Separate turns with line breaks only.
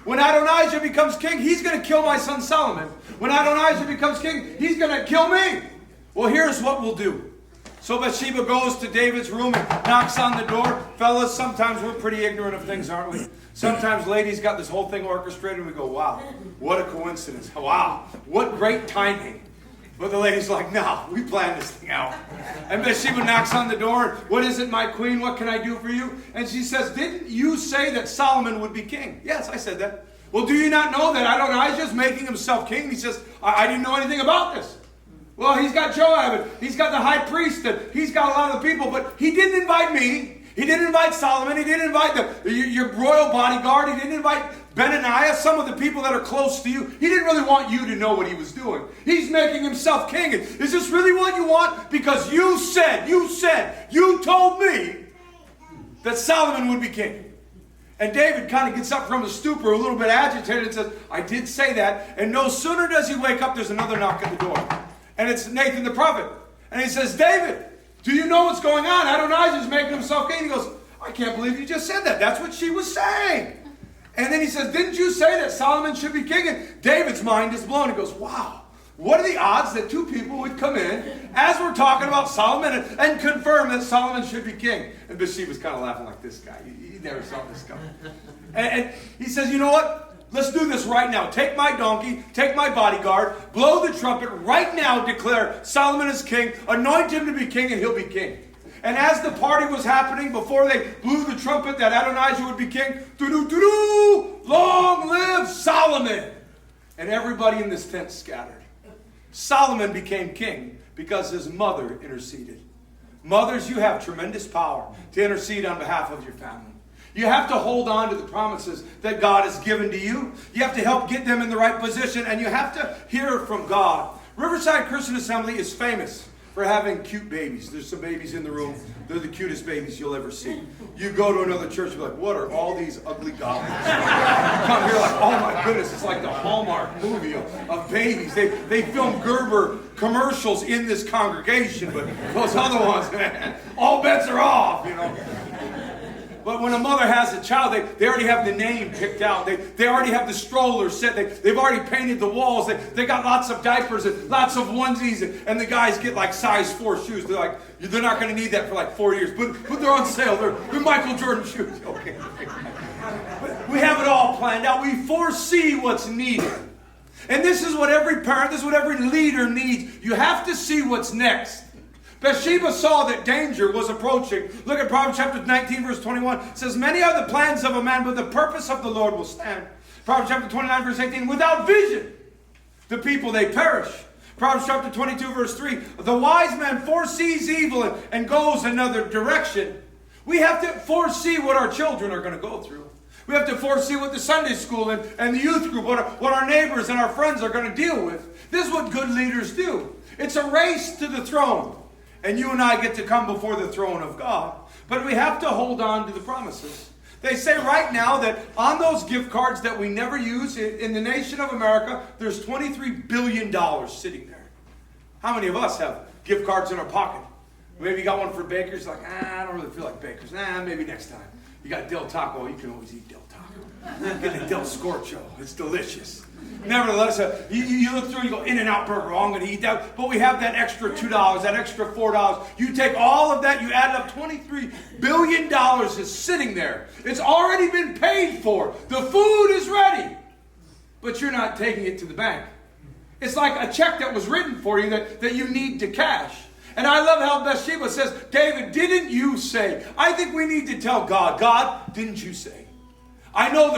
When Adonijah becomes king, he's going to kill my son Solomon. When Adonijah becomes king, he's going to kill me. Well, here's what we'll do. So Bathsheba goes to David's room and knocks on the door. Fellas, sometimes we're pretty ignorant of things, aren't we? Sometimes ladies got this whole thing orchestrated and we go, wow, what a coincidence. Wow, what great timing. But the lady's like, no, we planned this thing out. And Bathsheba knocks on the door. What is it, my queen? What can I do for you? And she says, didn't you say that Solomon would be king? Yes, I said that. Well, do you not know that Adonijah is making himself king? He says, I didn't know anything about this. Well, he's got Joab, and he's got the high priest, and he's got a lot of people, but he didn't invite me. He didn't invite Solomon. He didn't invite your royal bodyguard. He didn't invite Benaniah, some of the people that are close to you. He didn't really want you to know what he was doing. He's making himself king. And is this really what you want? Because you told me that Solomon would be king. And David kind of gets up from his stupor a little bit agitated and says, I did say that. And no sooner does he wake up, there's another knock at the door. And it's Nathan the prophet. And he says, David, do you know what's going on? Adonijah's making himself king. He goes, I can't believe you just said that. That's what she was saying. And then he says, didn't you say that Solomon should be king? And David's mind is blown. He goes, wow, what are the odds that two people would come in as we're talking about Solomon and confirm that Solomon should be king? And Bathsheba's kind of laughing like this guy. He never saw this coming. And he says, you know what? Let's do this right now. Take my donkey, take my bodyguard, blow the trumpet right now, declare Solomon is king, anoint him to be king, and he'll be king. And as the party was happening, before they blew the trumpet that Adonijah would be king, doo-doo-doo-doo, long live Solomon! And everybody in this tent scattered. Solomon became king because his mother interceded. Mothers, you have tremendous power to intercede on behalf of your family. You have to hold on to the promises that God has given to you. You have to help get them in the right position, and you have to hear from God. Riverside Christian Assembly is famous for having cute babies. There's some babies in the room. They're the cutest babies you'll ever see. You go to another church, you're like, what are all these ugly goblins? You come here like, oh my goodness, it's like the Hallmark movie of babies. They film Gerber commercials in this congregation, but those other ones, man, all bets are off, you know. But when a mother has a child, they already have the name picked out. They already have the stroller set. They've already painted the walls. They got lots of diapers and lots of onesies. And the guys get like size 4 shoes. They're like, they're not going to need that for like 4 years. But they're on sale. They're Michael Jordan shoes. Okay. But we have it all planned out. We foresee what's needed. And this is what every parent, this is what every leader needs. You have to see what's next. Bathsheba saw that danger was approaching. Look at Proverbs chapter 19, verse 21. It says, many are the plans of a man, but the purpose of the Lord will stand. Proverbs chapter 29, verse 18. Without vision, the people, they perish. Proverbs chapter 22, verse 3. The wise man foresees evil and goes another direction. We have to foresee what our children are going to go through. We have to foresee what the Sunday school and the youth group, what our neighbors and our friends are going to deal with. This is what good leaders do. It's a race to the throne. And you and I get to come before the throne of God. But we have to hold on to the promises. They say right now that on those gift cards that we never use in the nation of America, there's $23 billion sitting there. How many of us have gift cards in our pocket? Maybe you got one for Baker's, like, I don't really feel like Baker's. Maybe next time. You got Del Taco, you can always eat Del Taco. Get the Del Scorcho, it's delicious. Nevertheless, you look through and you go, In-N-Out Burger, oh, I'm going to eat that. But we have that extra $2, that extra $4. You take all of that, you add up $23 billion is sitting there. It's already been paid for. The food is ready. But you're not taking it to the bank. It's like a check that was written for you that you need to cash. And I love how Bathsheba says, David, didn't you say? I think we need to tell God, God, didn't you say? I know the